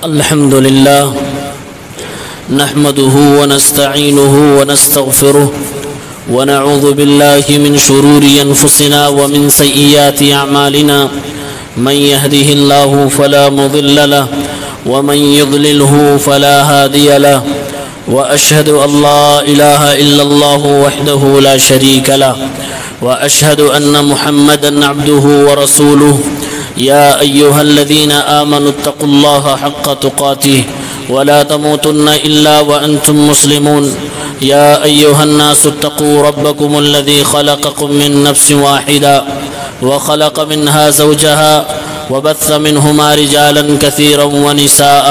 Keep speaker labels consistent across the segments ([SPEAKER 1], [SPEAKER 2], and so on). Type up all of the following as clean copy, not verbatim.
[SPEAKER 1] الحمد لله نحمده ونستعينه ونستغفره ونعوذ بالله من شرور أنفسنا ومن سيئات أعمالنا من يهده الله فلا مضل له ومن يضلله فلا هادي له وأشهد أن لا إله إلا الله وحده لا شريك له وأشهد أن محمدًا عبده ورسوله يا أيها الذين آمنوا اتقوا الله حق تقاته ولا تموتن إلا وأنتم مسلمون يا أيها الناس اتقوا ربكم الذي خلقكم من نفس واحدة وخلق منها زوجها وبث منهما رجالا كثيرا ونساء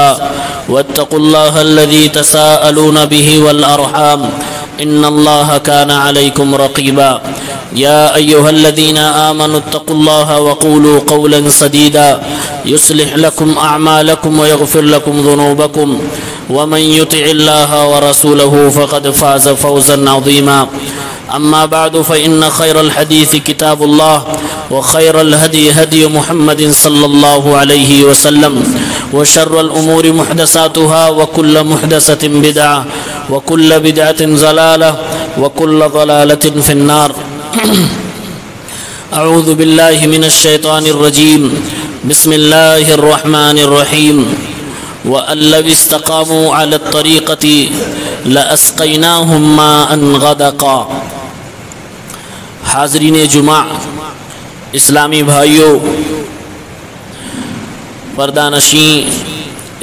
[SPEAKER 1] واتقوا الله الذي تساءلون به والأرحام إن الله كان عليكم رقيبا يا أيها الذين آمنوا اتقوا الله وقولوا قولا سديدا يصلح لكم أعمالكم ويغفر لكم ذنوبكم ومن يطع الله ورسوله فقد فاز فوزا عظيما أما بعد فإن خير الحديث كتاب الله وخير الهدي هدي محمد صلى الله عليه وسلم وشر الأمور محدثاتها وكل محدثة بدعة وكل بدعة ضلالة وكل ضلالة في النار أعوذ بالله من الشيطان الرجيم بسم الله الرحمن الرحيم وأن لو استقاموا على الطريقة لأسقيناهم ماء غدقا۔ حاضرین جمعہ، اسلامی بھائیوں، پردہ نشین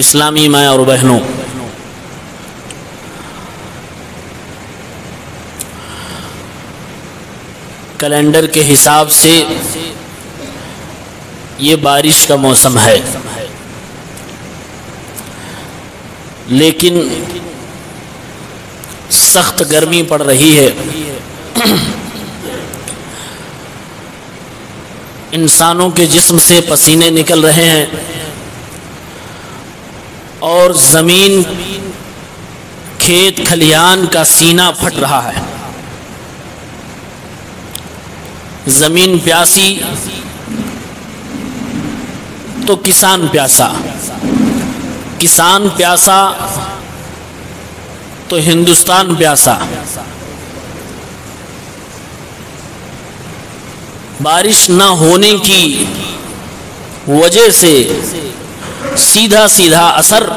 [SPEAKER 1] اسلامی ماں اور بہنوں، کیلنڈر کے حساب سے یہ بارش کا موسم ہے، لیکن سخت گرمی پڑ رہی ہے۔ انسانوں کے جسم سے پسینے نکل رہے ہیں اور زمین، کھیت کھلیان کا سینہ پھٹ رہا ہے۔ زمین پیاسی تو کسان پیاسا، کسان پیاسا تو ہندوستان پیاسا۔ بارش نہ ہونے کی وجہ سے سیدھا سیدھا اثر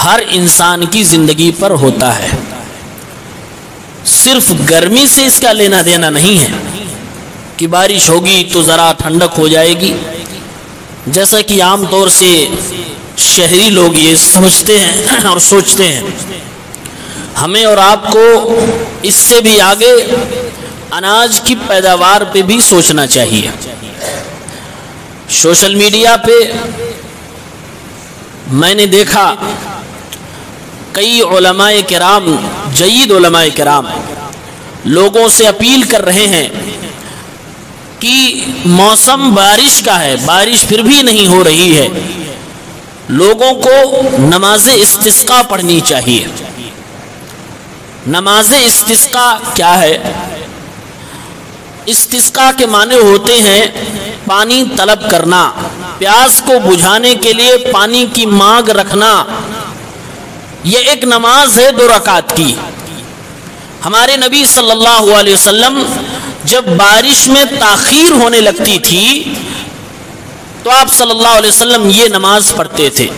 [SPEAKER 1] ہر انسان کی زندگی پر ہوتا ہے۔ صرف گرمی سے اس کا لینا دینا نہیں ہے کہ بارش ہوگی تو ذرا ٹھنڈک ہو جائے گی، جیسا کہ عام طور سے شہری لوگ یہ سمجھتے ہیں اور سوچتے ہیں۔ ہمیں اور آپ کو اس سے بھی آگے اناج کی پیداوار پہ بھی سوچنا چاہیے۔ سوشل میڈیا پہ میں نے دیکھا کئی علماء کرام، جید علماء کرام لوگوں سے اپیل کر رہے ہیں کہ موسم بارش کا ہے، بارش پھر بھی نہیں ہو رہی ہے، لوگوں کو نماز استسقاء پڑھنی چاہیے۔ نماز استسقاء کیا ہے؟ استسقاء کے معنی ہوتے ہیں پانی طلب کرنا، پیاس کو بجھانے کے لیے پانی کی مانگ رکھنا۔ یہ ایک نماز ہے 2 رکعت کی۔ ہمارے نبی صلی اللہ علیہ وسلم جب بارش میں تاخیر ہونے لگتی تھی تو آپ صلی اللہ علیہ وسلم یہ نماز پڑھتے تھے۔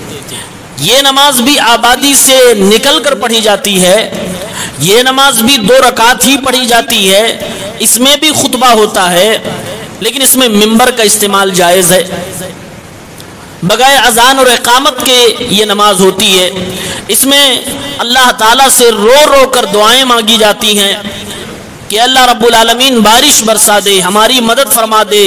[SPEAKER 1] یہ نماز بھی آبادی سے نکل کر پڑھی جاتی ہے، یہ نماز بھی 2 رکعت ہی پڑھی جاتی ہے، اس میں بھی خطبہ ہوتا ہے، لیکن اس میں منبر کا استعمال جائز ہے۔ بغیر اذان اور اقامت کے یہ نماز ہوتی ہے۔ اس میں اللہ تعالیٰ سے رو رو کر دعائیں مانگی جاتی ہیں کہ اللہ رب العالمین بارش برسا دے، ہماری مدد فرما دے۔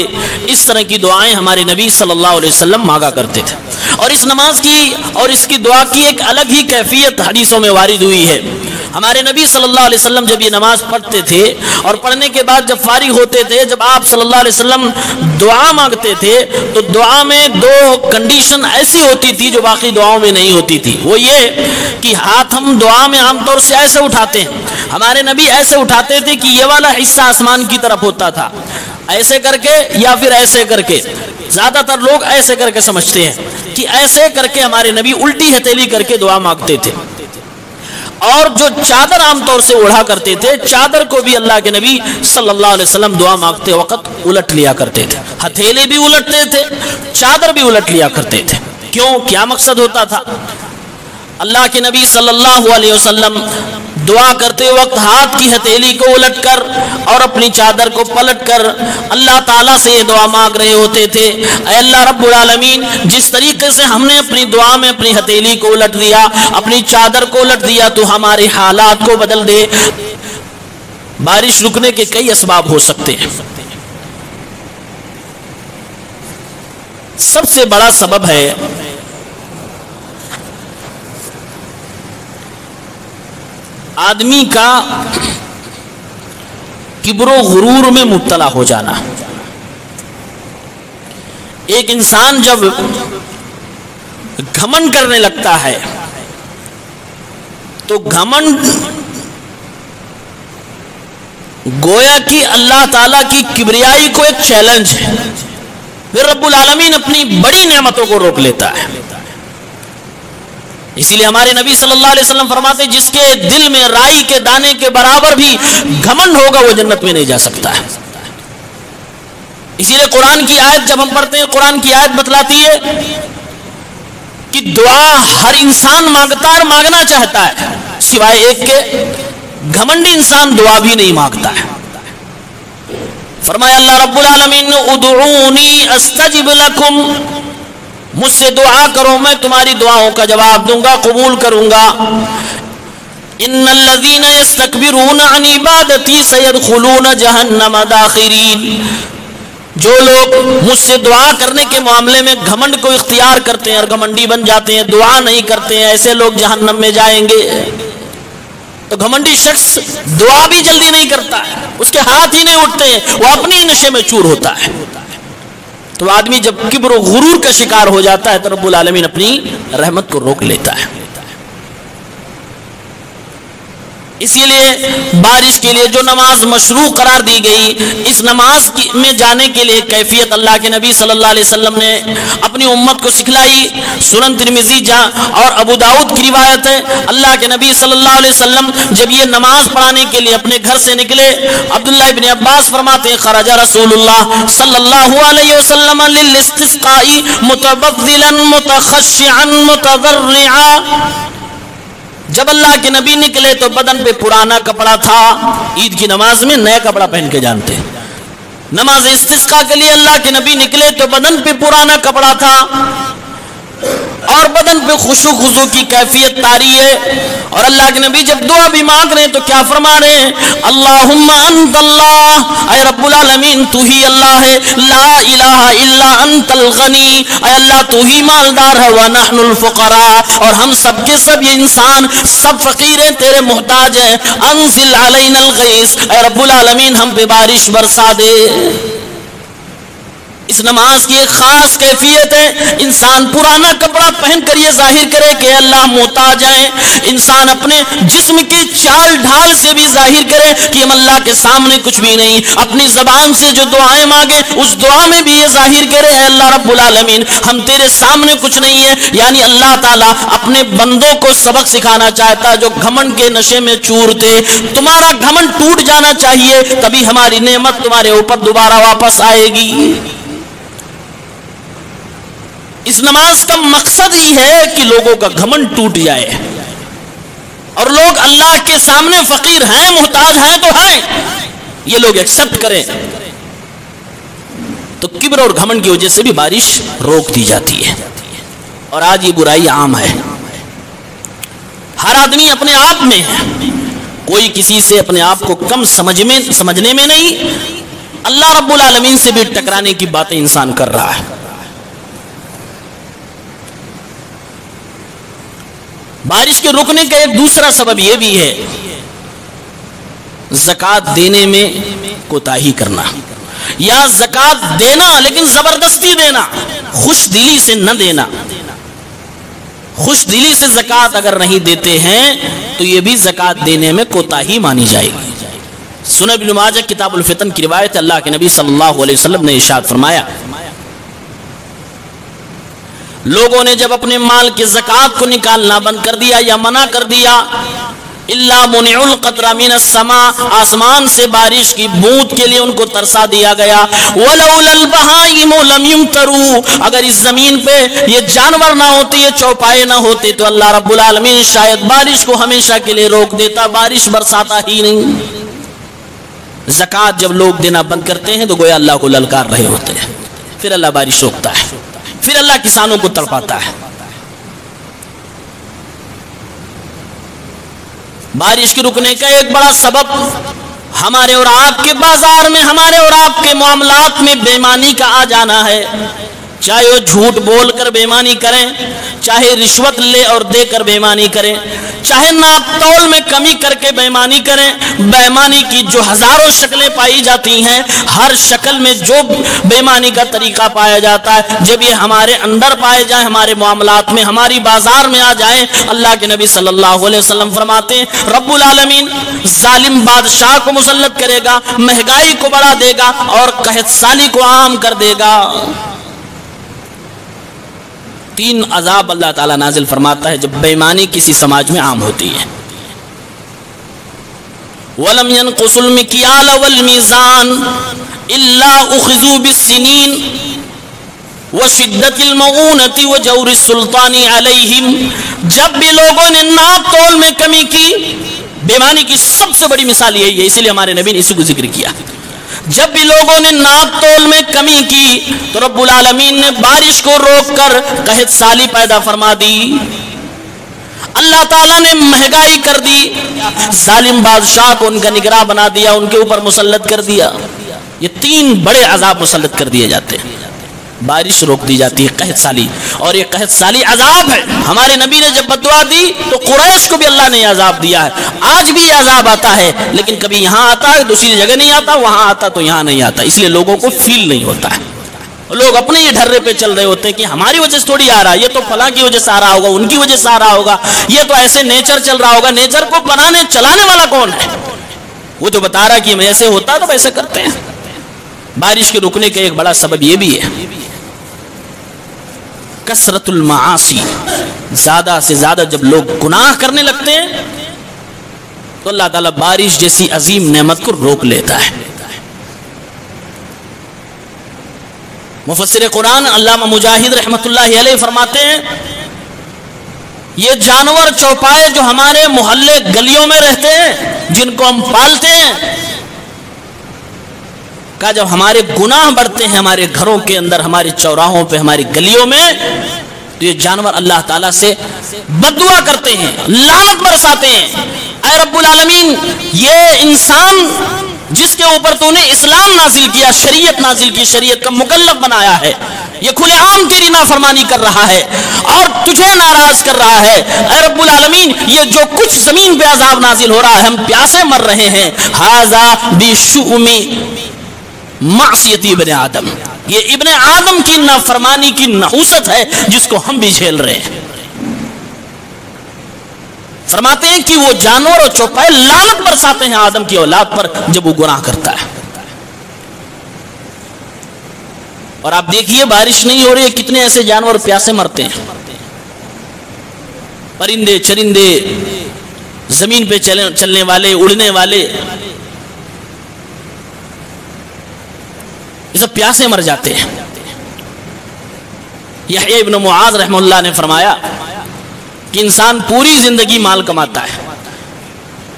[SPEAKER 1] اس طرح کی دعائیں ہمارے نبی صلی اللہ علیہ وسلم مانگا کرتے تھے، اور اس نماز کی اور اس کی دعا کی ایک الگ ہی کیفیت حدیثوں میں وارد ہوئی ہے۔ ہمارے نبی صلی اللہ علیہ وسلم جب یہ نماز پڑھتے تھے اور پڑھنے کے بعد جب فارغ ہوتے تھے، جب آپ صلی اللہ علیہ وسلم دعا مانگتے تھے تو دعا میں 2 کنڈیشن ایسی ہوتی تھی جو باقی دعاؤں میں نہیں ہوتی تھی۔ وہ یہ کہ ہاتھ ہم دعا میں عام طور سے ایسے اٹھاتے ہیں، ہمارے نبی ایسے اٹھاتے تھے کہ یہ والا حصہ آسمان کی طرف ہوتا تھا، ایسے کر کے یا پھر ایسے کر کے، زیادہ تر لوگ ایسے کر کے سمجھتے ہیں کہ ایسے کر کے ہمارے نبی الٹی ہتھیلی کر کے دعا مانگتے تھے، اور جو چادر عام طور سے اوڑھا کرتے تھے چادر کو بھی اللہ کے نبی صلی اللہ علیہ وسلم دعا مانگتے وقت الٹ لیا کرتے تھے، ہتھیلی بھی الٹتے تھے، چادر بھی الٹ لیا کرتے تھے۔ کیوں؟ کیا مقصد ہوتا تھا؟ اللہ کے نبی صلی اللہ علیہ وسلم دعا کرتے وقت ہاتھ کی ہتھیلی کو الٹ کر اور اپنی چادر کو پلٹ کر اللہ تعالیٰ سے یہ دعا مانگ رہے ہوتے تھے، اے اللہ رب العالمین، جس طریقے سے ہم نے اپنی دعا میں اپنی ہتھیلی کو الٹ دیا، اپنی چادر کو الٹ دیا، تو ہمارے حالات کو بدل دے۔ بارش رکنے کے کئی اسباب ہو سکتے ہیں، سب سے بڑا سبب ہے آدمی کا کبر و غرور میں مبتلا ہو جانا۔ ایک انسان جب گھمنڈ کرنے لگتا ہے تو گھمنڈ گویا کہ اللہ تعالیٰ کی کبریائی کو ایک چیلنج ہے، پھر رب العالمین اپنی بڑی نعمتوں کو روک لیتا ہے۔ اسی لیے ہمارے نبی صلی اللہ علیہ وسلم فرماتے ہیں جس کے دل میں رائی کے دانے کے برابر بھی گھمنڈ ہوگا وہ جنت میں نہیں جا سکتا ہے۔ اسی لیے قرآن کی آیت جب ہم پڑھتے ہیں، قرآن کی آیت بتلاتی ہے کہ دعا ہر انسان مانگتا اور مانگنا چاہتا ہے، سوائے ایک کے، گھمنڈی انسان دعا بھی نہیں مانگتا ہے۔ فرمایا اللہ رب العالمین ادعونی استجب لکم، مجھ سے دعا کرو میں تمہاری دعاؤں کا جواب دوں گا، قبول کروں گا۔ ان الذین یستکبرون عن عبادتی سیدخلون جہنم داخرین، جو لوگ مجھ سے دعا کرنے کے معاملے میں گھمنڈ کو اختیار کرتے ہیں اور گھمنڈی بن جاتے ہیں، دعا نہیں کرتے ہیں، ایسے لوگ جہنم میں جائیں گے۔ تو گھمنڈی شخص دعا بھی جلدی نہیں کرتا ہے، اس کے ہاتھ ہی نہیں اٹھتے ہیں، وہ اپنی نشے میں چور ہوتا ہے۔ تو آدمی جب کبر و غرور کا شکار ہو جاتا ہے تو رب العالمین اپنی رحمت کو روک لیتا ہے۔ اسی لیے بارش کے لیے جو نماز مشروع قرار دی گئی، اس نماز میں جانے کے لیے کیفیت اللہ کے نبی صلی اللہ علیہ وسلم نے اپنی امت کو سکھلائی۔ سنن ترمذی اور ابو داؤد کی روایت ہے، اللہ کے نبی صلی اللہ علیہ وسلم جب یہ نماز پڑھانے کے لیے اپنے گھر سے نکلے، عبداللہ ابن عباس فرماتے ہیں خرج رسول اللہ صلی اللہ علیہ وسلم للاستسقاء متبذلا متخشعا متضرعا، جب اللہ کے نبی نکلے تو بدن پہ پرانا کپڑا تھا، عید کی نماز میں نیا کپڑا پہن کے جانتے ہیں، نماز استسقاء کے لیے اللہ کے نبی نکلے تو بدن پہ پرانا کپڑا تھا اور بدن پہ خشوع خضوع کی کیفیت طاری ہے۔ اور اللہ کے نبی جب دعا بھی مانگ رہے ہیں تو کیا فرما رہے ہیں؟ اللہم انت اللہ، اے رب العالمین تو ہی اللہ ہے، لا الہ الا انت الغنی، اے اللہ تو ہی مالدار ہے، ونحن الفقراء، اور ہم سب کے سب یہ انسان سب فقیر ہیں، تیرے محتاج ہیں، انزل علینا الغیث، اے رب العالمین ہم پہ بارش برسا دے۔ اس نماز کی ایک خاص کیفیت ہے، انسان پرانا کپڑا پہن کر یہ ظاہر کرے کہ اللہ محتاج ہے، انسان اپنے جسم کی چال ڈھال سے بھی ظاہر کرے کہ ہم اللہ کے سامنے کچھ بھی نہیں، اپنی زبان سے جو دعائیں مانگے اس دعا میں بھی یہ ظاہر کرے اے اللہ رب العالمین ہم تیرے سامنے کچھ نہیں ہے۔ یعنی اللہ تعالیٰ اپنے بندوں کو سبق سکھانا چاہتا ہے جو گھمنڈ کے نشے میں چور تھے، تمہارا گھمنڈ ٹوٹ جانا چاہیے، تبھی ہماری نعمت تمہارے اوپر دوبارہ واپس آئے گی۔ اس نماز کا مقصد ہی ہے کہ لوگوں کا گھمنڈ ٹوٹ جائے اور لوگ اللہ کے سامنے فقیر ہیں، محتاج ہیں تو ہیں، یہ لوگ ایکسپٹ کریں، تو کبر اور گھمنڈ کی وجہ سے بھی بارش روک دی جاتی ہے۔ اور آج یہ برائی عام ہے، ہر آدمی اپنے آپ میں ہے، کوئی کسی سے اپنے آپ کو کم سمجھنے میں نہیں، اللہ رب العالمین سے بھی ٹکرانے کی باتیں انسان کر رہا ہے۔ بارش کے رکنے کا ایک دوسرا سبب یہ بھی ہے زکوٰۃ دینے میں کوتاہی کرنا، یا زکوٰۃ دینا لیکن زبردستی دینا، خوش دلی سے نہ دینا۔ خوش دلی سے زکوٰۃ اگر نہیں دیتے ہیں تو یہ بھی زکوٰۃ دینے میں کوتاہی مانی جائے گی۔ سنن ابن ماجہ کتاب الفتن کی روایت، اللہ کے نبی صلی اللہ علیہ وسلم نے ارشاد فرمایا لوگوں نے جب اپنے مال کی زکوٰۃ کو نکالنا بند کر دیا یا منع کر دیا، الا منع القطر من السماء، آسمان سے بارش کی بوند کے لیے ان کو ترسا دیا گیا۔ ولولا البہائم لم یمطروا، اگر اس زمین پہ یہ جانور نہ ہوتے، یہ چوپائے نہ ہوتے، تو اللہ رب العالمین شاید بارش کو ہمیشہ کے لیے روک دیتا، بارش برساتا ہی نہیں۔ زکوٰۃ جب لوگ دینا بند کرتے ہیں تو گویا اللہ کو للکار رہے ہوتے ہیں، پھر اللہ بارش روکتا ہے، پھر اللہ کسانوں کو تڑپاتا ہے۔ بارش کے رکنے کا ایک بڑا سبب ہمارے اور آپ کے بازار میں، ہمارے اور آپ کے معاملات میں بے ایمانی کا آ جانا ہے۔ چاہے وہ جھوٹ بول کر بے ایمانی کریں، چاہے رشوت لے اور دے کر بے ایمانی کریں، چاہے ناپ تول میں کمی کر کے بے ایمانی کریں۔ بے ایمانی کی جو ہزاروں شکلیں پائی جاتی ہیں، ہر شکل میں جو بے ایمانی کا طریقہ پایا جاتا ہے، جب یہ ہمارے اندر پائے جائیں، ہمارے معاملات میں، ہماری بازار میں آ جائیں، اللہ کے نبی صلی اللہ علیہ وسلم فرماتے ہیں رب العالمین ظالم بادشاہ کو مسلط کرے گا، مہنگائی کو بڑھا دے گا اور قحط سالی کو عام کر دے گا۔ 3 عذاب اللہ تعالیٰ نازل فرماتا ہے جب بے ایمانی کسی سماج میں عام ہوتی ہے۔ وَلَمْ يَنْقُصُوا الْمِكْيَالَ وَالْمِيزَانَ إِلَّا أُخِذُوا بِالسِّنِينِ وَشِدَّةِ الْمَعُونَةِ وَجَوْرِ السُّلْطَانِ عَلَيْهِمْ، جب بھی لوگوں نے ناپ تول میں کمی کی، بے ایمانی کی سب سے بڑی مثال یہی ہے، اسی لیے ہمارے نبی نے اسی کو ذکر کیا۔ جب بھی لوگوں نے ناپ تول میں کمی کی تو رب العالمین نے بارش کو روک کر قحط سالی پیدا فرما دی، اللہ تعالیٰ نے مہنگائی کر دی، ظالم بادشاہ کو ان کا نگراں بنا دیا، ان کے اوپر مسلط کر دیا۔ یہ 3 بڑے عذاب مسلط کر دیے جاتے ہیں۔ بارش روک دی جاتی ہے، قحط سالی، اور یہ قحط سالی عذاب ہے۔ ہمارے نبی نے جب بددعا دی تو قریش کو بھی اللہ نے عذاب دیا ہے۔ آج بھی یہ عذاب آتا ہے، لیکن کبھی یہاں آتا ہے دوسری جگہ نہیں آتا، وہاں آتا تو یہاں نہیں آتا، اس لیے لوگوں کو فیل نہیں ہوتا ہے۔ لوگ اپنے ہی ڈھرے پہ چل رہے ہوتے ہیں کہ ہماری وجہ سے تھوڑی آ رہا ہے، یہ تو فلاں کی وجہ سے آ رہا ہوگا، ان کی وجہ سے آ رہا ہوگا، یہ تو ایسے نیچر چل رہا ہوگا۔ نیچر کو بنانے چلانے والا کون ہے؟ وہ تو بتا رہا کہ ایسے ہوتا تو ویسے کرتے ہیں۔ بارش کے رکنے کا ایک بڑا سبب یہ بھی ہے کثرت المعاصی، زیادہ سے زیادہ جب لوگ گناہ کرنے لگتے ہیں تو اللہ تعالیٰ بارش جیسی عظیم نعمت کو روک لیتا ہے۔ مفسر قرآن علامہ مجاہد رحمۃ اللہ علیہ فرماتے ہیں یہ جانور چوپائے جو ہمارے محلے گلیوں میں رہتے ہیں، جن کو ہم پالتے ہیں، کہ جب ہمارے گناہ بڑھتے ہیں ہمارے گھروں کے اندر، ہمارے چوراہوں پہ، ہماری گلیوں میں، تو یہ جانور اللہ تعالیٰ سے بددعا کرتے ہیں، لعنت برساتے ہیں۔ اے رب العالمین، یہ انسان جس کے اوپر تو نے اسلام نازل کیا، شریعت نازل کی، شریعت کا مکلف بنایا ہے، یہ کھلے عام تیری نافرمانی کر رہا ہے اور تجھے ناراض کر رہا ہے۔ اے رب العالمین، یہ جو کچھ زمین پہ عذاب نازل ہو رہا ہے، ہم پیاسے مر رہے ہیں، ھذا بشؤم معصیتی ابن آدم، یہ ابن آدم کی نافرمانی کی نحوست ہے جس کو ہم بھی جھیل رہے ہیں۔ فرماتے ہیں کہ وہ جانور اور چوپائے لعنت برساتے ہیں آدم کی اولاد پر جب وہ گناہ کرتا ہے۔ اور آپ دیکھیے بارش نہیں ہو رہی ہے، کتنے ایسے جانور پیاسے مرتے ہیں، پرندے چرندے، زمین پہ چلنے والے، اڑنے والے، یہ سب پیاسے مر جاتے ہیں۔ یحییٰ ابن معاذ رحمہ اللہ نے فرمایا کہ انسان پوری زندگی مال کماتا ہے،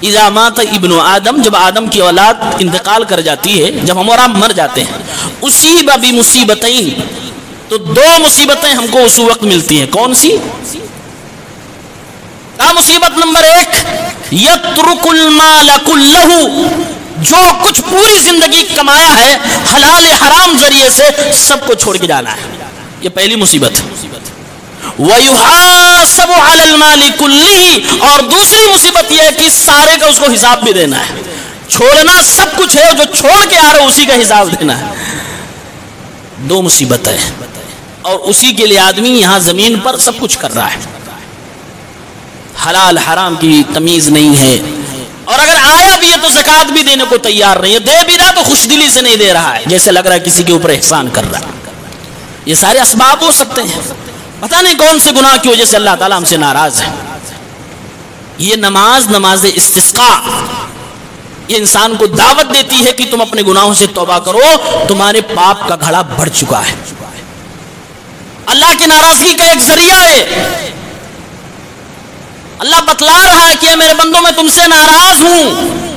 [SPEAKER 1] اذا مات ابن آدم، جب آدم کی اولاد انتقال کر جاتی ہے، جب ہم اور آپ مر جاتے ہیں، اصیب بمصیبتین، تو 2 مصیبتیں ہم کو اس وقت ملتی ہیں۔ کون سی؟ مصیبت نمبر 1، یترک المال کلہ، جو کچھ پوری زندگی کمایا ہے حلال حرام ذریعے سے سب کو چھوڑ کے جانا ہے، یہ پہلی مصیبت۔ وَيُحَاسَبُ عَلَى الْمَالِ كُلِّهِ، اور دوسری مصیبت یہ ہے کہ سارے کا اس کو حساب بھی دینا ہے، چھوڑنا سب کچھ ہے، جو چھوڑ کے آ رہا ہے اسی کا حساب دینا ہے۔ 2 مصیبت ہے، اور اسی کے لیے آدمی یہاں زمین پر سب کچھ کر رہا ہے، حلال حرام کی تمیز نہیں ہے، اور اگر آیا بھی ہے تو زکوٰۃ بھی دینے کو تیار نہیں ہے، دے بھی رہا تو خوش دلی سے نہیں دے رہا ہے، جیسے لگ رہا ہے کسی کے اوپر احسان کر رہا ہے۔ یہ سارے اسباب ہو سکتے ہیں، پتہ نہیں کون سے گناہ کی وجہ سے اللہ تعالیٰ ہم سے ناراض ہے۔ یہ نماز استسقاء یہ انسان کو دعوت دیتی ہے کہ تم اپنے گناہوں سے توبہ کرو، تمہارے پاپ کا گھڑا بڑھ چکا ہے۔ اللہ کی ناراضگی کا ایک ذریعہ ہے۔ اللہ بتلا رہا ہے کہ میرے بندوں میں تم سے ناراض ہوں۔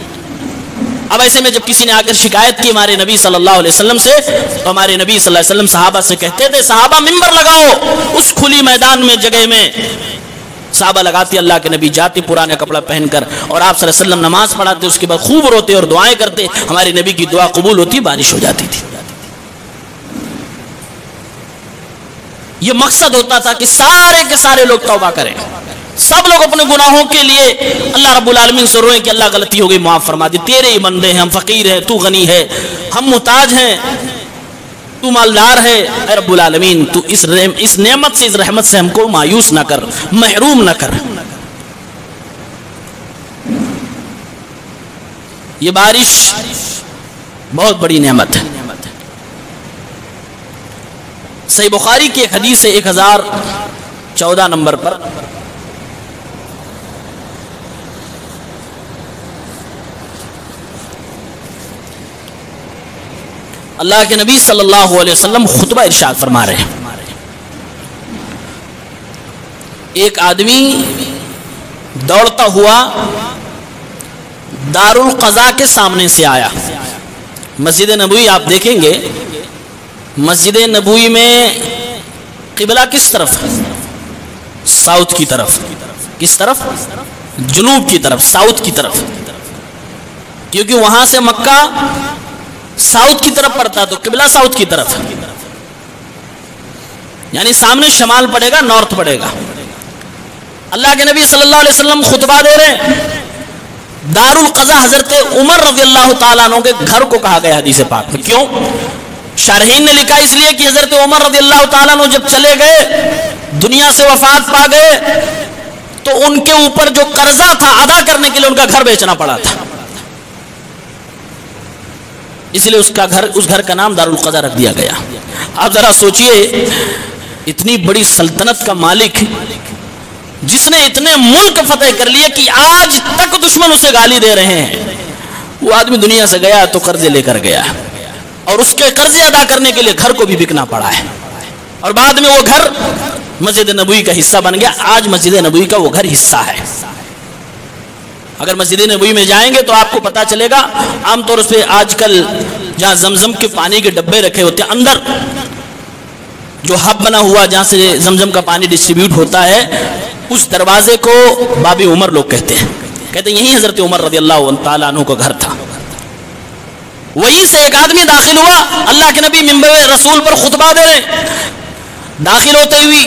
[SPEAKER 1] اب ایسے میں جب کسی نے آ کر شکایت کی ہمارے نبی صلی اللہ علیہ وسلم سے، تو ہمارے نبی صلی اللہ علیہ وسلم صحابہ سے کہتے تھے، صحابہ منبر لگاؤ، اس کھلی میدان میں جگہ میں صحابہ لگاتے، اللہ کے نبی جاتے پرانا کپڑا پہن کر، اور آپ صلی اللہ علیہ وسلم نماز پڑھاتے، اس کے بعد خوب روتے اور دعائیں کرتے، ہمارے نبی کی دعا قبول ہوتی، بارش ہو جاتی تھی۔ یہ مقصد ہوتا تھا کہ سارے کے سارے لوگ توبہ کریں، سب لوگ اپنے گناہوں کے لیے اللہ رب العالمین سے روئیں کہ اللہ غلطی ہو گئی معاف فرما دی، تیرے ہی بندے ہیں، ہم فقیر ہیں، تو غنی ہے، ہم محتاج ہیں، تو مالدار ہے، اے رب العالمین تو اس نعمت سے، اس رحمت سے ہم کو مایوس نہ کر، محروم نہ کر۔ یہ بارش بہت بڑی نعمت ہے۔ صحیح بخاری کی ایک حدیث ہے 1014 نمبر پر، اللہ کے نبی صلی اللہ علیہ وسلم خطبہ ارشاد فرما رہے ہیں۔ ایک آدمی دوڑتا ہوا دارالقضاء کے سامنے سے آیا۔ مسجد نبوی آپ دیکھیں گے، مسجد نبوی میں قبلہ کس طرف؟ ساؤتھ کی طرف۔ کس طرف؟ جنوب کی طرف، ساؤتھ کی طرف، کیونکہ وہاں سے مکہ ساؤتھ کی طرف پڑتا، تو قبلہ ساؤتھ کی طرف، یعنی سامنے شمال پڑے گا، نارتھ پڑے گا۔ اللہ کے نبی صلی اللہ علیہ وسلم خطبہ دے رہے ہیں۔ دارالقضاء حضرت عمر رضی اللہ تعالیٰ عنہ کے گھر کو کہا گیا حدیث پاک میں۔ کیوں؟ شارحین نے لکھا اس لیے کہ حضرت عمر رضی اللہ تعالیٰ عنہ جب چلے گئے، دنیا سے وفات پا گئے، تو ان کے اوپر جو قرضہ تھا ادا کرنے کے لیے ان کا گھر بیچنا پڑا تھا، اس لیے اس گھر کا نام دارالقضاء رکھ دیا گیا۔ آپ ذرا سوچئے، اتنی بڑی سلطنت کا مالک، جس نے اتنے ملک فتح کر لیے کہ آج تک دشمن اسے گالی دے رہے ہیں، وہ آدمی دنیا سے گیا تو قرضے لے کر گیا، اور اس کے قرضے ادا کرنے کے لیے گھر کو بھی بکنا پڑا ہے، اور بعد میں وہ گھر مسجد نبوی کا حصہ بن گیا۔ آج مسجد نبوی کا وہ گھر حصہ ہے۔ اگر مسجد نبوی میں جائیں گے تو آپ کو پتا چلے گا، عام طور پہ آج کل جہاں زمزم کے پانی کے ڈبے رکھے ہوتے ہیں، اندر جو ہب بنا ہوا جہاں سے زمزم کا پانی ڈسٹریبیوٹ ہوتا ہے، اس دروازے کو باب عمر لوگ کہتے ہیں یہی حضرت عمر رضی اللہ تعالیٰ عنہ کا گھر تھا۔ وہیں سے ایک آدمی داخل ہوا، اللہ کے نبی منبر رسول پر خطبہ دے رہے ہیں، داخل ہوتے ہوئی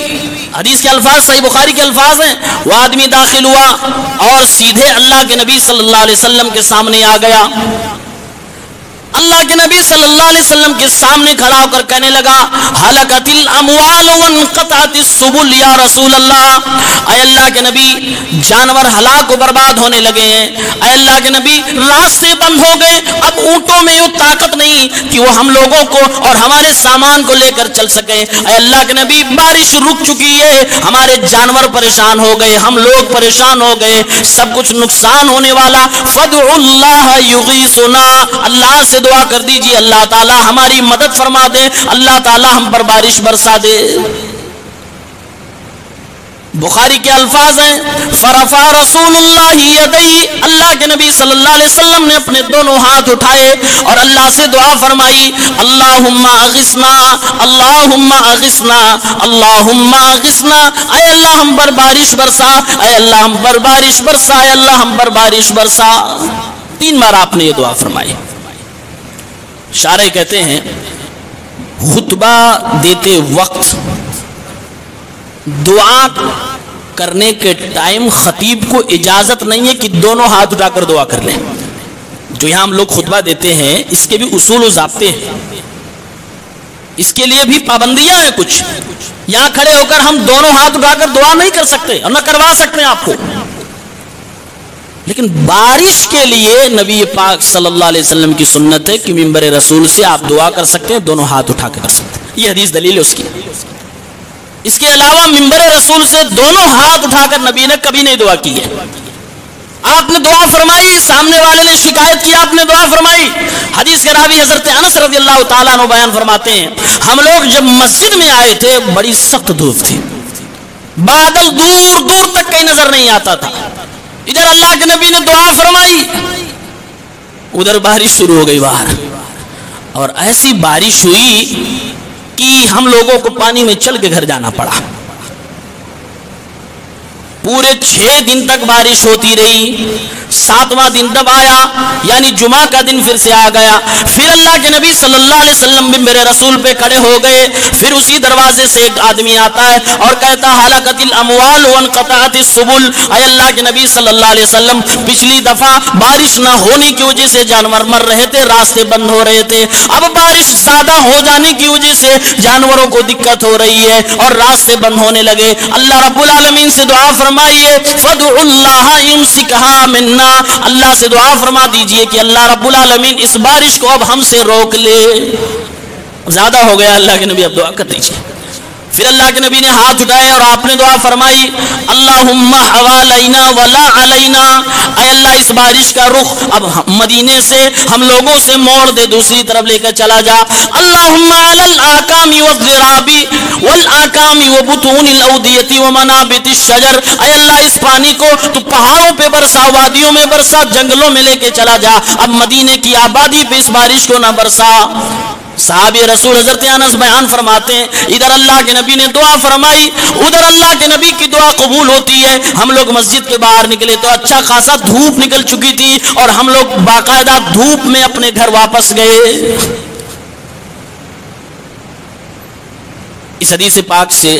[SPEAKER 1] حدیث کے الفاظ صحیح بخاری کے الفاظ ہیں، وہ آدمی داخل ہوا اور سیدھے اللہ کے نبی صلی اللہ علیہ وسلم کے سامنے آ گیا۔ اللہ کے نبی صلی اللہ علیہ وسلم کے سامنے کھڑا ہو کر کہنے لگا، ہلکت الاموال وانقطعت السبل یا رسول اللہ، اے اللہ کے نبی جانور ہلاک و برباد ہونے لگے ہیں، اے اللہ کے نبی راستے بند ہو گئے، اب اونٹوں میں یہ طاقت نہیں کہ وہ ہم لوگوں کو اور ہمارے سامان کو لے کر چل سکیں، اے اللہ کے نبی بارش رک چکی ہے، ہمارے جانور پریشان ہو گئے، ہم لوگ پریشان ہو گئے، سب کچھ نقصان ہونے والا، فادعوا اللہ یغیثنا، اللہ سے دعا کر دیجیے اللہ تعالی ہماری مدد فرما دے، اللہ تعالی ہم پر بارش برسا دے۔ بخاری کے الفاظ ہیں، فرفع رسول اللہ یدی، اللہ کے نبی صلی اللہ علیہ وسلم نے اپنے دونوں ہاتھ اٹھائے اور اللہ سے دعا فرمائی، اللہم اغثنا اللہم اغثنا اللہم اغثنا، اے اللہ ہم پر بارش برسا، اے اللہ ہم پر بارش برسا، اے اللہ ہم پر بارش برسا۔ 3 بار آپ نے یہ دعا فرمائی۔ شارح کہتے ہیں خطبہ دیتے وقت دعا کرنے کے ٹائم خطیب کو اجازت نہیں ہے کہ دونوں ہاتھ اٹھا کر دعا کر لیں۔ جو یہاں ہم لوگ خطبہ دیتے ہیں اس کے بھی اصول و ضابطے ہیں، اس کے لیے بھی پابندیاں ہیں کچھ۔ یہاں کھڑے ہو کر ہم دونوں ہاتھ اٹھا کر دعا نہیں کر سکتے اور نہ کروا سکتے ہیں آپ کو، لیکن بارش کے لیے نبی پاک صلی اللہ علیہ وسلم کی سنت ہے کہ منبر رسول سے آپ دعا کر سکتے ہیں، دونوں ہاتھ اٹھا کے کر سکتے ہیں۔ یہ حدیث دلیل ہے اس کی۔ اس کے علاوہ منبر رسول سے دونوں ہاتھ اٹھا کر نبی نے کبھی نہیں دعا کی ہے. آپ نے دعا فرمائی, سامنے والے نے شکایت کی, آپ نے دعا فرمائی. حدیث کے راوی حضرت انس رضی اللہ تعالیٰ عنہ بیان فرماتے ہیں, ہم لوگ جب مسجد میں آئے تھے بڑی سخت دھوپ تھی, بادل دور دور تک کہیں نظر نہیں آتا تھا. ادھر اللہ کے نبی نے دعا فرمائی, ادھر بارش شروع ہو گئی باہر, اور ایسی بارش ہوئی کہ ہم لوگوں کو پانی میں چل کے گھر جانا پڑا. پورے 6 دن تک بارش ہوتی رہی. 7واں دن تب آیا, یعنی جمعہ کا دن پھر سے آ گیا. پھر اللہ کے نبی صلی اللہ علیہ وسلم منبر رسول پہ کھڑے ہو گئے. پھر اسی دروازے سے ایک آدمی آتا ہے اور کہتا ہلاکت الاموال وانقطعت السبل, اے اللہ کے نبی صلی اللہ علیہ وسلم, پچھلی دفعہ بارش نہ ہونے کی وجہ سے جانور مر رہے تھے, راستے بند ہو رہے تھے. اب بارش زیادہ ہو جانے کی وجہ سے جانوروں کو دقت ہو رہی ہے اور راستے بند ہونے لگے. اللہ رب العالمین سے دعا فرمائیے, فدعوا اللہ یمسکھا منا, اللہ سے دعا فرما دیجئے کہ اللہ رب العالمین اس بارش کو اب ہم سے روک لے. زیادہ ہو گیا, اللہ کے نبی اب دعا کر دیجئے. پھر اللہ کے نبی نے ہاتھ اٹھائے اور آپ نے دعا فرمائی, اللہم حوالینا ولا علینا, اے اللہ اس بارش کا رخ اب مدینے سے ہم لوگوں سے موڑ دے, دوسری طرف لے کر چلا جا. اللہم علی الاکام والضراب والاکام وبطون الاودیۃ ومنابت الشجر, اے اللہ اس پانی کو تو پہاڑوں پہ برسا, وادیوں میں برسا, جنگلوں میں لے کے چلا جا, اب مدینے کی آبادی پہ اس بارش کو نہ برسا. صحابی رسول حضرت انس بیان فرماتے ہیں, ادھر اللہ کے نبی نے دعا فرمائی, ادھر اللہ کے نبی کی دعا قبول ہوتی ہے. ہم لوگ مسجد کے باہر نکلے تو اچھا خاصا دھوپ نکل چکی تھی اور ہم لوگ باقاعدہ دھوپ میں اپنے گھر واپس گئے. اس حدیث پاک سے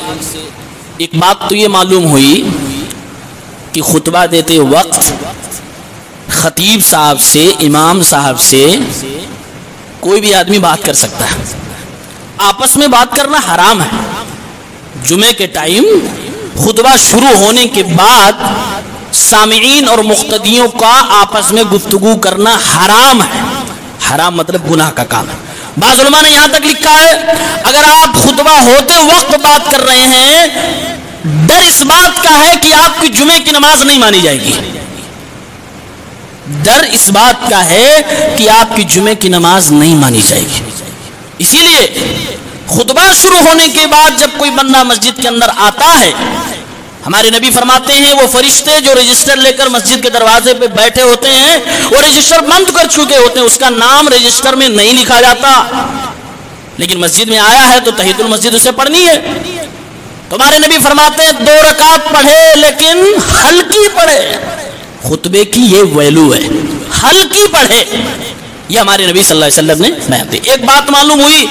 [SPEAKER 1] ایک بات تو یہ معلوم ہوئی کہ خطبہ دیتے وقت خطیب صاحب سے, امام صاحب سے کوئی بھی آدمی بات کر سکتا ہے. آپس میں بات کرنا حرام ہے. جمعے کے ٹائم خطبہ شروع ہونے کے بعد سامعین اور مقتدیوں کا آپس میں گفتگو کرنا حرام ہے. حرام مطلب گناہ کا کام ہے. بعض علماء نے یہاں تک لکھا ہے, اگر آپ خطبہ ہوتے وقت بات کر رہے ہیں, ڈر اس بات کا ہے کہ آپ کی جمعے کی نماز نہیں مانی جائے گی. ڈر اس بات کا ہے کہ آپ کی جمعے کی نماز نہیں مانی جائے گی. اسی لیے خطبہ شروع ہونے کے بعد جب کوئی بندہ مسجد کے اندر آتا ہے, ہمارے نبی فرماتے ہیں وہ فرشتے جو رجسٹر لے کر مسجد کے دروازے پہ بیٹھے ہوتے ہیں, وہ رجسٹر بند کر چکے ہوتے ہیں, اس کا نام رجسٹر میں نہیں لکھا جاتا, لیکن مسجد میں آیا ہے تو تحیۃ المسجد اسے پڑھنی ہے. تمہارے نبی فرماتے ہیں 2 رکعت پڑھے لیکن ہلکی پڑھے. خطبے کی یہ ویلو ہے, ہلکی پڑھے. یہ ہمارے نبی صلی اللہ علیہ وسلم نے بیان دی. ایک بات معلوم ہوئی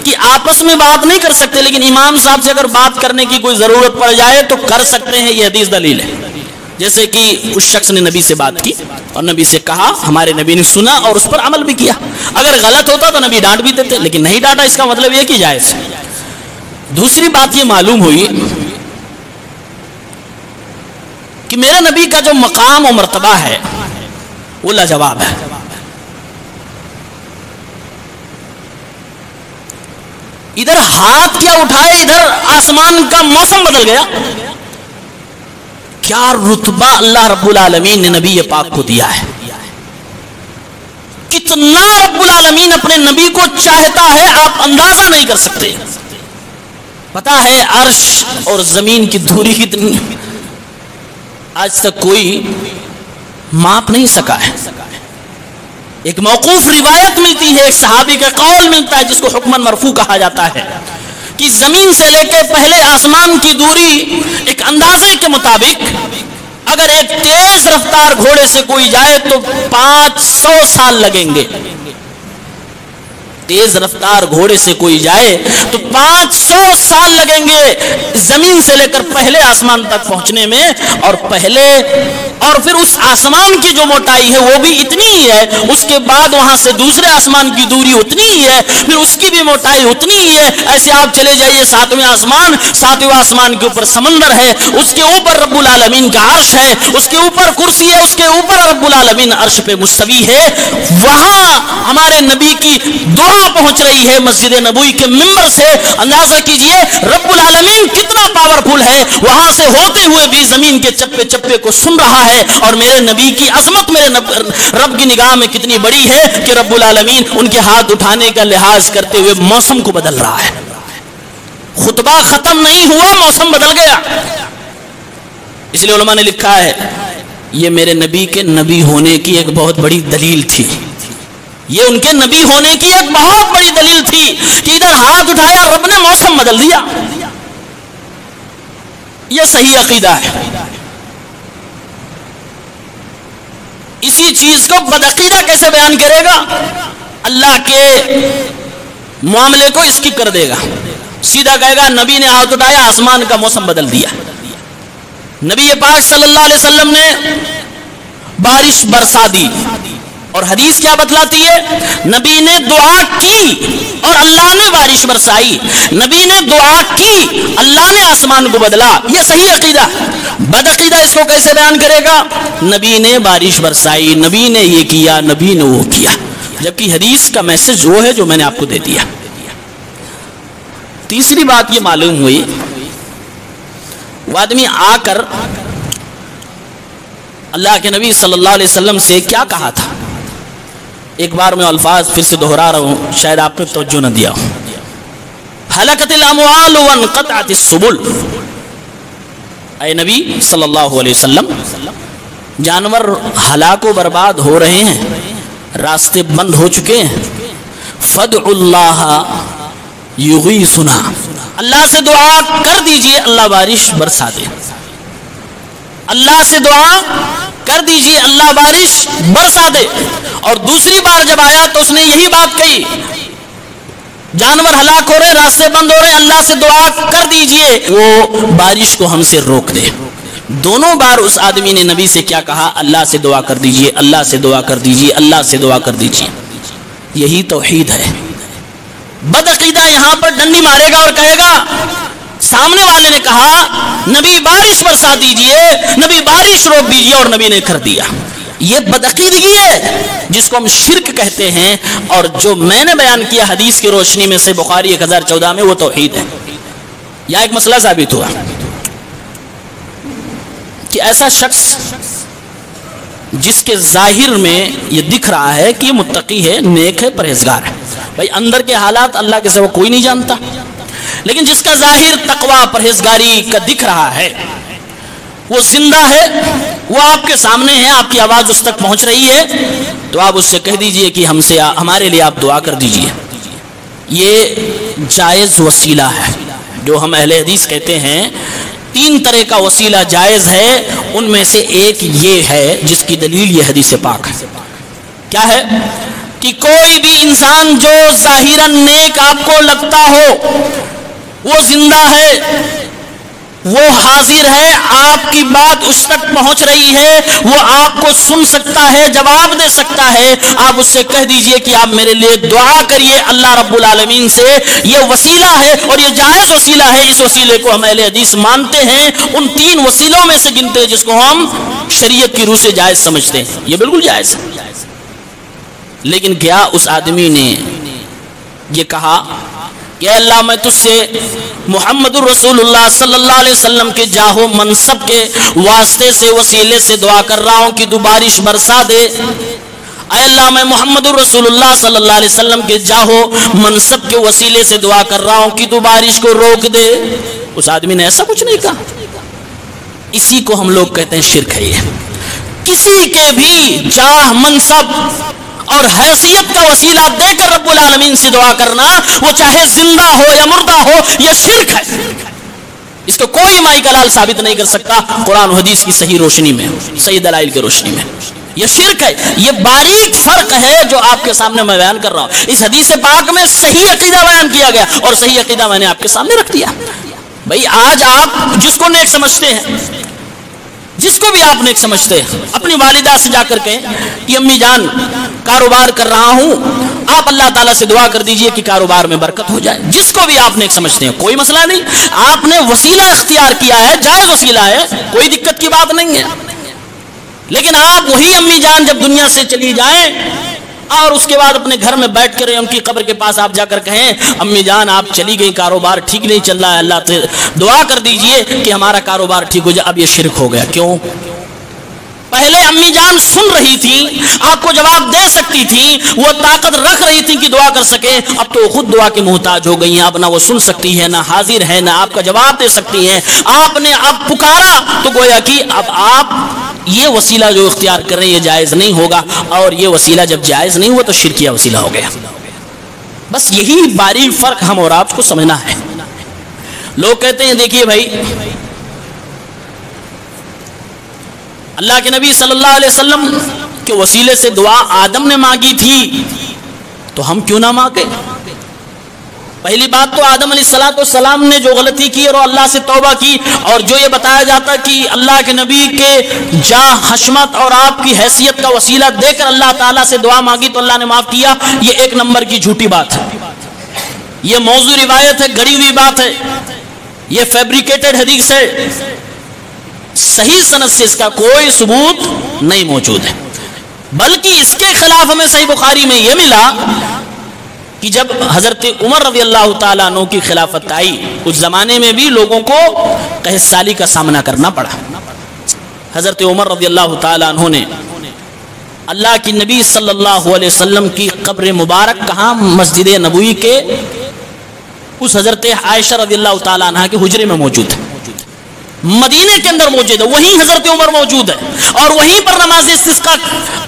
[SPEAKER 1] کہ آپس میں بات نہیں کر سکتے, لیکن امام صاحب سے اگر بات کرنے کی کوئی ضرورت پڑ جائے تو کر سکتے ہیں. یہ حدیث دلیل ہے. جیسے کہ اس شخص نے نبی سے بات کی اور نبی سے کہا, ہمارے نبی نے سنا اور اس پر عمل بھی کیا. اگر غلط ہوتا تو نبی ڈانٹ بھی دیتے, لیکن نہیں ڈانٹا, اس کا مطلب یہ کہ جائز. دوسری بات یہ معلوم ہوئی کہ میرے نبی کا جو مقام و مرتبہ ہے وہ لاجواب ہے. ادھر ہاتھ کیا اٹھائے, ادھر آسمان کا موسم بدل گیا. کیا رتبہ اللہ رب العالمین نے نبی پاک کو دیا ہے. کتنا رب العالمین اپنے نبی کو چاہتا ہے آپ اندازہ نہیں کر سکتے. پتا ہے عرش اور زمین کی دوری کتنی, آج تک کوئی ماپ نہیں سکا ہے. ایک موقوف روایت ملتی ہے, ایک صحابی کا قول ملتا ہے جس کو حکماً مرفوع کہا جاتا ہے, کہ زمین سے لے کے پہلے آسمان کی دوری ایک اندازے کے مطابق اگر ایک تیز رفتار گھوڑے سے کوئی جائے تو 500 سال لگیں گے. تیز رفتار گھوڑے سے کوئی جائے تو 500 سال لگیں گے زمین سے لے کر پہلے آسمان تک پہنچنے میں. اور پھر اس آسمان کی جو موٹائی ہے وہ بھی اتنی ہی ہے, اس کے بعد وہاں سے دوسرے آسمان کی دوری اتنی ہی ہے, پھر اس کی بھی موٹائی اتنی ہی ہے. ایسے آپ چلے جائیے 7ویں آسمان, 7ویں آسمان کے اوپر سمندر ہے, اس کے اوپر رب العالمین کا عرش ہے, اس کے اوپر کرسی ہے, اس کے اوپر رب العالمین عرش پہ مستوی ہے. وہاں ہمارے نبی کی دعا پہنچ رہی ہے مسجد نبوی کے منبر سے, اندازہ کیجئے رب العالمین کتنا پاورفل ہے، وہاں سے ہوتے ہوئے بھی زمین کے چپے چپے کو سن رہا ہے، اور میرے نبی کی عظمت میرے رب کی نگاہ میں کتنی بڑی ہے کہ رب العالمین ان کے ہاتھ اٹھانے کا لحاظ کرتے ہوئے موسم کو بدل رہا ہے۔ خطبہ ختم نہیں ہوا، موسم بدل گیا۔ اس لیے علماء نے لکھا ہے یہ میرے نبی کے نبی ہونے کی ایک بہت بڑی دلیل تھی، یہ ان کے نبی ہونے کی ایک بہت بڑی دلیل تھی کہ ادھر ہاتھ اٹھایا رب نے موسم بدل دیا۔ یہ صحیح عقیدہ ہے۔ اسی چیز کو بدعقیدہ کیسے بیان کرے گا؟ اللہ کے معاملے کو اسکپ کر دے گا، سیدھا کہے گا نبی نے ہاتھ اٹھایا آسمان کا موسم بدل دیا۔ نبی پاک صلی اللہ علیہ وسلم نے بارش برسا دی، اور حدیث کیا بتلاتی ہے؟ نبی نے دعا کی اور اللہ نے بارش برسائی، نبی نے دعا کی اللہ نے آسمان کو بدلا۔ یہ صحیح عقیدہ۔ بدعقیدہ اس کو کیسے بیان کرے گا؟ نبی نے بارش برسائی، نبی نے یہ کیا، نبی نے وہ کیا، جبکہ حدیث کا میسج وہ ہے جو میں نے آپ کو دے دیا۔ تیسری بات یہ معلوم ہوئی، وہ آدمی آ کر اللہ کے نبی صلی اللہ علیہ وسلم سے کیا کہا تھا؟ ایک بار میں الفاظ پھر سے دہرا رہا ہوں، شاید آپ نے توجہ نہ دیا ہو۔ ہلکت الاموال وانقطعت السبل، اے نبی صلی اللہ علیہ وسلم جانور ہلاک و برباد ہو رہے ہیں، راستے بند ہو چکے ہیں، فدعوا اللہ یغیثنا، اللہ سے دعا کر دیجئے اللہ بارش برسا دے، اللہ سے دعا کر دیجئے اللہ بارش برسا دے۔ اور دوسری بار جب آیا تو اس نے یہی بات کہی، جانور ہلاک ہو رہے، راستے بند ہو رہے، اللہ سے دعا کر دیجئے وہ بارش کو ہم سے روک دے۔ دونوں بار اس آدمی نے نبی سے کیا کہا؟ اللہ سے دعا کر دیجئے، اللہ سے دعا کر دیجئے، اللہ سے دعا کر دیجئے۔ یہی توحید ہے۔ بدعقیدہ یہاں پر ڈنڈی مارے گا اور کہے گا سامنے والے نے کہا نبی بارش برسا دیجئے، نبی بارش روک دیجئے، اور نبی نے کر دیا۔ یہ بدعقیدگی ہے جس کو ہم شرک کہتے ہیں، اور جو میں نے بیان کیا حدیث کی روشنی میں سے بخاری 1014 میں، وہ توحید ہے۔ یہاں ایک مسئلہ ثابت ہوا کہ ایسا شخص جس کے ظاہر میں یہ دکھ رہا ہے کہ یہ متقی ہے، نیک ہے، پرہیزگار ہے، بھائی اندر کے حالات اللہ کے سوا کوئی نہیں جانتا، لیکن جس کا ظاہر تقوی پرہیزگاری کا دکھ رہا ہے، وہ زندہ ہے، وہ آپ کے سامنے ہے، آپ کی آواز اس تک پہنچ رہی ہے، تو آپ اس سے کہہ دیجئے کہ ہمارے لیے آپ دعا کر دیجئے۔ یہ جائز وسیلہ ہے، جو ہم اہل حدیث کہتے ہیں 3 طرح کا وسیلہ جائز ہے، ان میں سے ایک یہ ہے جس کی دلیل یہ حدیث پاک ہے۔ کیا ہے؟ کہ کوئی بھی انسان جو ظاہراً نیک آپ کو لگتا ہو، وہ زندہ ہے، وہ حاضر ہے، آپ کی بات اس تک پہنچ رہی ہے، وہ آپ کو سن سکتا ہے، جواب دے سکتا ہے، آپ اس سے کہہ دیجئے کہ آپ میرے لیے دعا کریے اللہ رب العالمین سے۔ یہ وسیلہ ہے اور یہ جائز وسیلہ ہے، اس وسیلے کو ہم اہل حدیث مانتے ہیں، ان 3 وسیلوں میں سے گنتے ہیں جس کو ہم شریعت کی روح سے جائز سمجھتے ہیں، یہ بالکل جائز ہے۔ لیکن کیا اس آدمی نے یہ کہا کہ اے اللہ میں تجھ سے محمد الرسول اللہ صلی اللہ علیہ وسلم کے جاہ و منصب کے واسطے سے وسیلے سے دعا کر رہا ہوں کہ تو بارش برسا دے، اے اللہ میں محمد الرسول اللہ صلی اللہ علیہ وسلم کے جاہ و منصب کے وسیلے سے دعا کر رہا ہوں کہ تو بارش کو روک دے؟ اس آدمی نے ایسا کچھ نہیں کہا۔ اسی کو ہم لوگ کہتے ہیں شرک ہے۔ یہ کسی کے بھی جاہ منصب اور حیثیت کا وسیلہ دے کر رب العالمین سے دعا کرنا، وہ چاہے زندہ ہو یا مردہ ہو، یہ شرک ہے۔ اس کو کوئی مائی کلال ثابت نہیں کر سکتا قرآن و حدیث کی صحیح روشنی میں، صحیح دلائل کی روشنی میں۔ یہ شرک ہے، یہ باریک فرق ہے جو آپ کے سامنے میں بیان کر رہا ہوں۔ اس حدیث پاک میں صحیح عقیدہ بیان کیا گیا اور صحیح عقیدہ میں نے آپ کے سامنے رکھ دیا۔ بھائی آج آپ جس کو نیک سمجھتے ہیں، جس کو بھی آپ نیک سمجھتے ہیں، اپنی والدہ سے جا کر کہیں کہ امی جان کاروبار کر رہا ہوں، آپ اللہ تعالیٰ سے دعا کر دیجئے کہ کاروبار میں برکت ہو جائے۔ جس کو بھی آپ نیک سمجھتے ہیں، کوئی مسئلہ نہیں، آپ نے وسیلہ اختیار کیا ہے، جائز وسیلہ ہے، کوئی دقت کی بات نہیں ہے۔ لیکن آپ وہی امی جان جب دنیا سے چلی جائیں، اور اس کے بعد اپنے گھر میں بیٹھ کر ان کی قبر کے پاس آپ جا کر کہیں امی جان آپ چلی گئی, کاروبار ٹھیک نہیں چل رہا ہے, اللہ سے دعا کر دیجئے کہ ہمارا کاروبار ٹھیک ہو جائے. اب یہ شرک ہو گیا. کیوں؟ پہلے امی جان سن رہی تھی, آپ کو جواب دے سکتی تھی, وہ طاقت رکھ رہی تھی کہ دعا کر سکے. اب تو خود دعا کے محتاج ہو گئی ہیں. اب نہ وہ سن سکتی ہے, نہ حاضر ہے, نہ آپ کا جواب دے سکتی ہیں. آپ نے اب پکارا تو گویا کہ اب آپ یہ وسیلہ جو اختیار کر رہے ہیں یہ جائز نہیں ہوگا, اور یہ وسیلہ جب جائز نہیں ہوا تو شرکیہ وسیلہ ہو گیا. بس یہی باریک فرق ہم اور آپ کو سمجھنا ہے. لوگ کہتے ہیں دیکھیے بھائی, اللہ کے نبی صلی اللہ علیہ وسلم کے وسیلے سے دعا آدم نے مانگی تھی تو ہم کیوں نہ مانگے. پہلی بات تو آدم علیہ السلام نے جو غلطی کی اور اللہ سے توبہ کی, اور جو یہ بتایا جاتا کہ اللہ کے نبی کے جاہ, حشمت اور آپ کی حیثیت کا وسیلہ دے کر اللہ تعالیٰ سے دعا مانگی تو اللہ نے معاف کیا, یہ ایک نمبر کی جھوٹی بات ہے. یہ موضوع روایت ہے, گڑی ہوئی بات ہے, یہ فیبریکیٹڈ حدیث ہے. صحیح سند سے اس کا کوئی ثبوت نہیں موجود ہے. بلکہ اس کے خلاف ہمیں صحیح بخاری میں یہ ملا کہ جب حضرت عمر رضی اللہ تعالیٰ عنہ کی خلافت آئی, اس زمانے میں بھی لوگوں کو قحط سالی کا سامنا کرنا پڑا. حضرت عمر رضی اللہ تعالیٰ عنہ نے اللہ کی نبی صلی اللہ علیہ وسلم کی قبر مبارک کہاں, مسجد نبوی کے اس حضرت عائشہ رضی اللہ تعالیٰ عنہ کے حجرے میں موجود ہے, مدینے کے اندر موجود ہے. وہیں حضرت عمر موجود ہے اور وہیں پر نماز استسقاء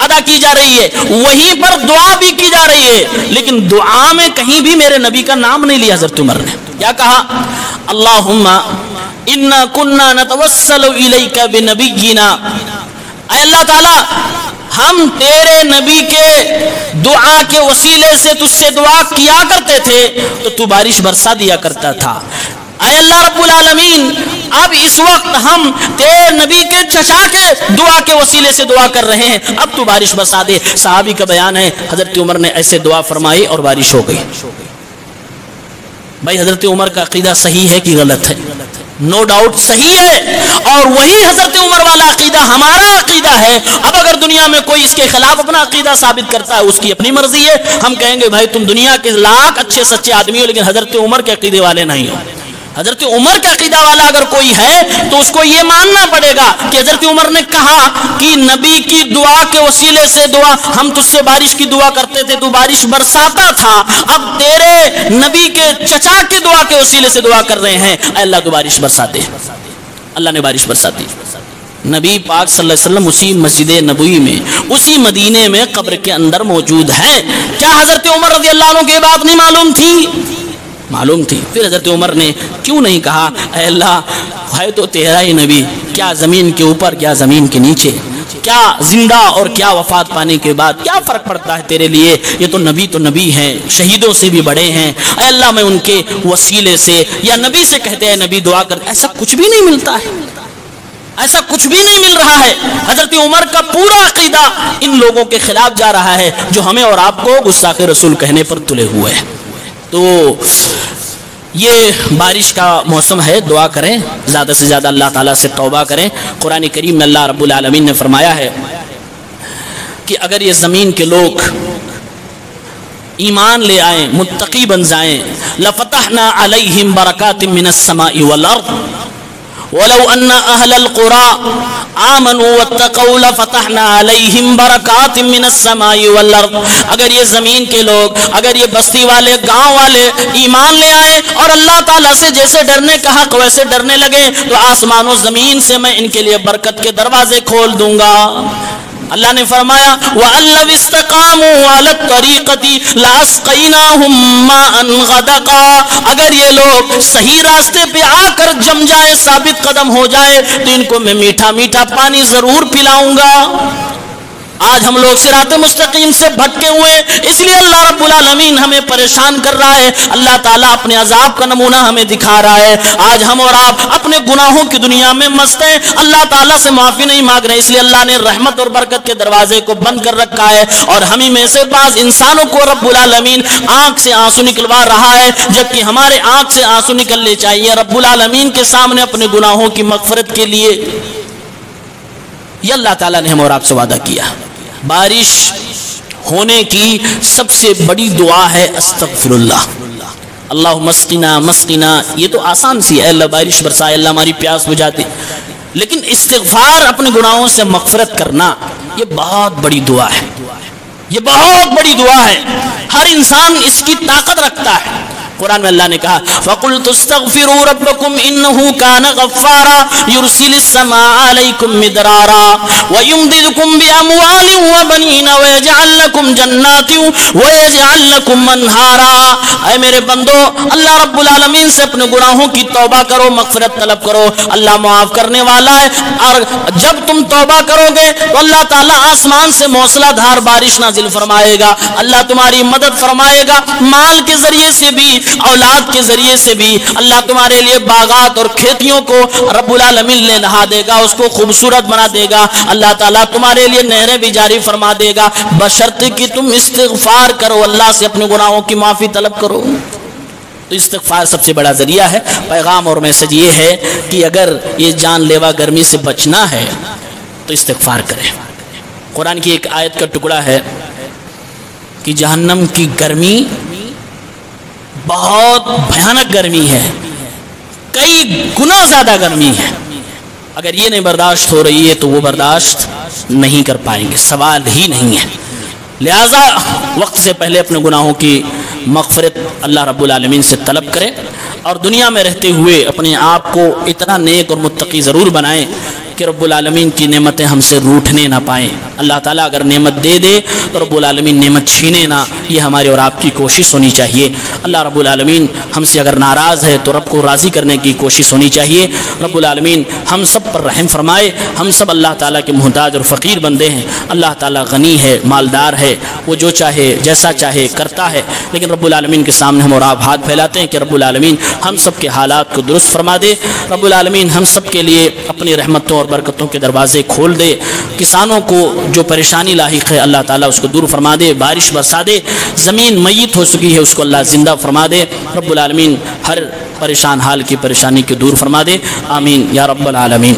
[SPEAKER 1] ادا کی جا رہی ہے, وہیں پر دعا بھی کی جا رہی ہے. لیکن دعا میں کہیں بھی میرے نبی کا نام نہیں لیا حضرت عمر نے. کیا کہا؟ اللہم انا کننا نتوسل الیک بنبینا, اے اللہ تعالی ہم تیرے نبی کے دعا کے وسیلے سے تجھ سے دعا کیا کرتے تھے تو تو بارش برسا دیا کرتا تھا. اے اللہ رب العالمین اب اس وقت ہم تیرے نبی کے چچا کے دعا کے وسیلے سے دعا کر رہے ہیں, اب تو بارش برسا دے. صحابی کا بیان ہے حضرت عمر نے ایسے دعا فرمائی اور بارش ہو گئی. بھائی حضرت عمر کا عقیدہ صحیح ہے کہ غلط ہے؟ نو ڈاؤٹ صحیح ہے, اور وہی حضرت عمر والا عقیدہ ہمارا عقیدہ ہے. اب اگر دنیا میں کوئی اس کے خلاف اپنا عقیدہ ثابت کرتا ہے اس کی اپنی مرضی ہے. ہم کہیں گے بھائی تم دنیا کے لاکھ اچھے سچے آدمی ہو لیکن حضرت عمر کے عقیدے والے نہیں ہو. حضرت عمر کا عقیدہ والا اگر کوئی ہے تو اس کو یہ ماننا پڑے گا کہ حضرت عمر نے کہا کہ نبی کی دعا کے وسیلے سے دعا, ہم تجھ سے بارش کی دعا کرتے تھے تو بارش برساتا تھا, اب تیرے نبی کے چچا کے دعا کے وسیلے سے دعا کر رہے ہیں, اے اللہ تو بارش برسا دے. اللہ نے بارش برسا دی. نبی پاک صلی اللہ علیہ وسلم اسی مسجد نبوی میں, اسی مدینے میں قبر کے اندر موجود ہیں. کیا حضرت عمر رضی اللہ عنہ کی بات نہیں معلوم تھی؟ معلوم تھی. پھر حضرت عمر نے کیوں نہیں کہا اے اللہ ہے تو تیرا ہی نبی, کیا زمین کے اوپر کیا زمین کے نیچے, کیا زندہ اور کیا وفات پانے کے بعد, کیا فرق پڑتا ہے تیرے لیے, یہ تو نبی ہیں, شہیدوں سے بھی بڑے ہیں. اے اللہ میں ان کے وسیلے سے یا نبی سے کہتے ہیں نبی دعا کرتے. ایسا کچھ بھی نہیں ملتا ہے, ایسا کچھ بھی نہیں مل رہا ہے. حضرت عمر کا پورا عقیدہ ان لوگوں کے خلاف جا رہا ہے جو ہمیں اور آپ کو گستاخ رسول کہنے پر تلے ہوئے ہیں. تو یہ بارش کا موسم ہے, دعا کریں زیادہ سے زیادہ, اللہ تعالیٰ سے توبہ کریں. قرآن کریم میں اللہ رب العالمین نے فرمایا ہے کہ اگر یہ زمین کے لوگ ایمان لے آئیں, متقی بن جائیں, لفتحنا علیہم برکات من السماء والارض ولو ان اہل القرى آمنوا واتقوا لفتحنا علیہم برکات من السماء والارض. اگر یہ زمین کے لوگ, اگر یہ بستی والے, گاؤں والے ایمان لے آئے اور اللہ تعالیٰ سے جیسے ڈرنے کا حق ویسے ڈرنے لگے تو آسمان و زمین سے میں ان کے لیے برکت کے دروازے کھول دوں گا. اللہ نے فرمایا وَأَن لَّوِ اسْتَقَامُوا عَلَى الطَّرِيقَةِ لَأَسْقَيْنَاهُم مَّاءً غَدَقًا. اگر یہ لوگ صحیح راستے پہ آ کر جم جائے, ثابت قدم ہو جائے تو ان کو میں میٹھا میٹھا پانی ضرور پلاؤں گا. آج ہم لوگ صراط مستقیم سے بھٹکے ہوئے, اس لیے اللہ رب العالمین ہمیں پریشان کر رہا ہے. اللہ تعالیٰ اپنے عذاب کا نمونہ ہمیں دکھا رہا ہے. آج ہم اور آپ اپنے گناہوں کی دنیا میں مست ہیں, اللہ تعالیٰ سے معافی نہیں مانگ رہے, اس لیے اللہ نے رحمت اور برکت کے دروازے کو بند کر رکھا ہے. اور ہم ہی میں سے بعض انسانوں کو رب العالمین آنکھ سے آنسو نکلوا رہا ہے, جبکہ ہمارے آنکھ سے آنسو نکلنے چاہیے رب العالمین کے سامنے اپنے گناہوں کی مغفرت کے لیے. یہ اللہ تعالیٰ نے ہم اور آپ سے وعدہ کیا. بارش ہونے کی سب سے بڑی دعا ہے استغفر اللہ، اللہم اسقنا مسقنا. یہ تو آسان سی ہے، اللہ بارش برسائے، اللہ ہماری پیاس بجھا دے. لیکن استغفار، اپنے گناہوں سے مغفرت کرنا، یہ بہت بڑی دعا ہے، یہ بہت بڑی دعا ہے. ہر انسان اس کی طاقت رکھتا ہے. قرآن میں اللہ نے کہا فَقُلْتُ اسْتَغْفِرُوا رَبَّكُمْ إِنَّهُ كَانَ غَفَّارًا يُرْسِلِ السَّمَاءَ عَلَيْكُمْ مِدْرَارًا وَيُمْدِدْكُمْ بِأَمْوَالٍ وَبَنِينَ وَيَجْعَلْ لَكُمْ جَنَّاتٍ وَيَجْعَلْ لَكُمْ أَنْهَارًا. اے میرے بندو، اللہ رب العالمین سے اپنے گناہوں کی توبہ کرو، مغفرت طلب کرو. اللہ معاف کرنے والا ہے. اور جب تم توبہ کرو گے تو اللہ تعالیٰ آسمان سے موسلا دھار بارش نازل فرمائے گا. اللہ تمہاری مدد فرمائے گا، مال کے ذریعے سے بھی، اولاد کے ذریعے سے بھی. اللہ تمہارے لیے باغات اور کھیتیوں کو رب العالمین نے نہا دے گا، اس کو خوبصورت بنا دے گا. اللہ تعالیٰ تمہارے لیے نہریں بھی جاری فرما دے گا، بشرط کہ تم استغفار کرو، اللہ سے اپنے گناہوں کی معافی طلب کرو. تو استغفار سب سے بڑا ذریعہ ہے. پیغام اور میسج یہ ہے کہ اگر یہ جان لیوا گرمی سے بچنا ہے تو استغفار کریں. قرآن کی ایک آیت کا ٹکڑا ہے کہ جہنم کی گرمی بہت بھیانک گرمی ہے، کئی گنا زیادہ گرمی ہے. اگر یہ نہیں برداشت ہو رہی ہے تو وہ برداشت نہیں کر پائیں گے، سوال ہی نہیں ہے. لہذا وقت سے پہلے اپنے گناہوں کی مغفرت اللہ رب العالمین سے طلب کریں، اور دنیا میں رہتے ہوئے اپنے آپ کو اتنا نیک اور متقی ضرور بنائیں کہ رب العالمین کی نعمتیں ہم سے روٹھنے نہ پائیں. اللہ تعالیٰ اگر نعمت دے دے تو رب العالمین نعمت چھینے نہ، یہ ہمارے اور آپ کی کوشش ہونی چاہیے. اللہ رب العالمین ہم سے اگر ناراض ہے تو رب کو راضی کرنے کی کوشش ہونی چاہیے. رب العالمین ہم سب پر رحم فرمائے. ہم سب اللہ تعالیٰ کے محتاج اور فقیر بندے ہیں. اللہ تعالیٰ غنی ہے، مالدار ہے، وہ جو چاہے جیسا چاہے کرتا ہے. لیکن رب العالمین کے سامنے ہم اور آپ ہاتھ پھیلاتے ہیں کہ رب العالمین ہم سب کے حالات کو درست فرما دے. رب العالمین ہم سب کے لیے اپنی رحمتوں اور برکتوں کے دروازے کھول دے. کسانوں کو جو پریشانی لاحق ہے اللہ تعالیٰ اس کو دور فرما دے، بارش برسا دے. زمین میت ہو چکی ہے اس کو اللہ زندہ فرما دے. رب العالمین ہر پریشان حال کی پریشانی کو دور فرما دے. آمین یا رب العالمین.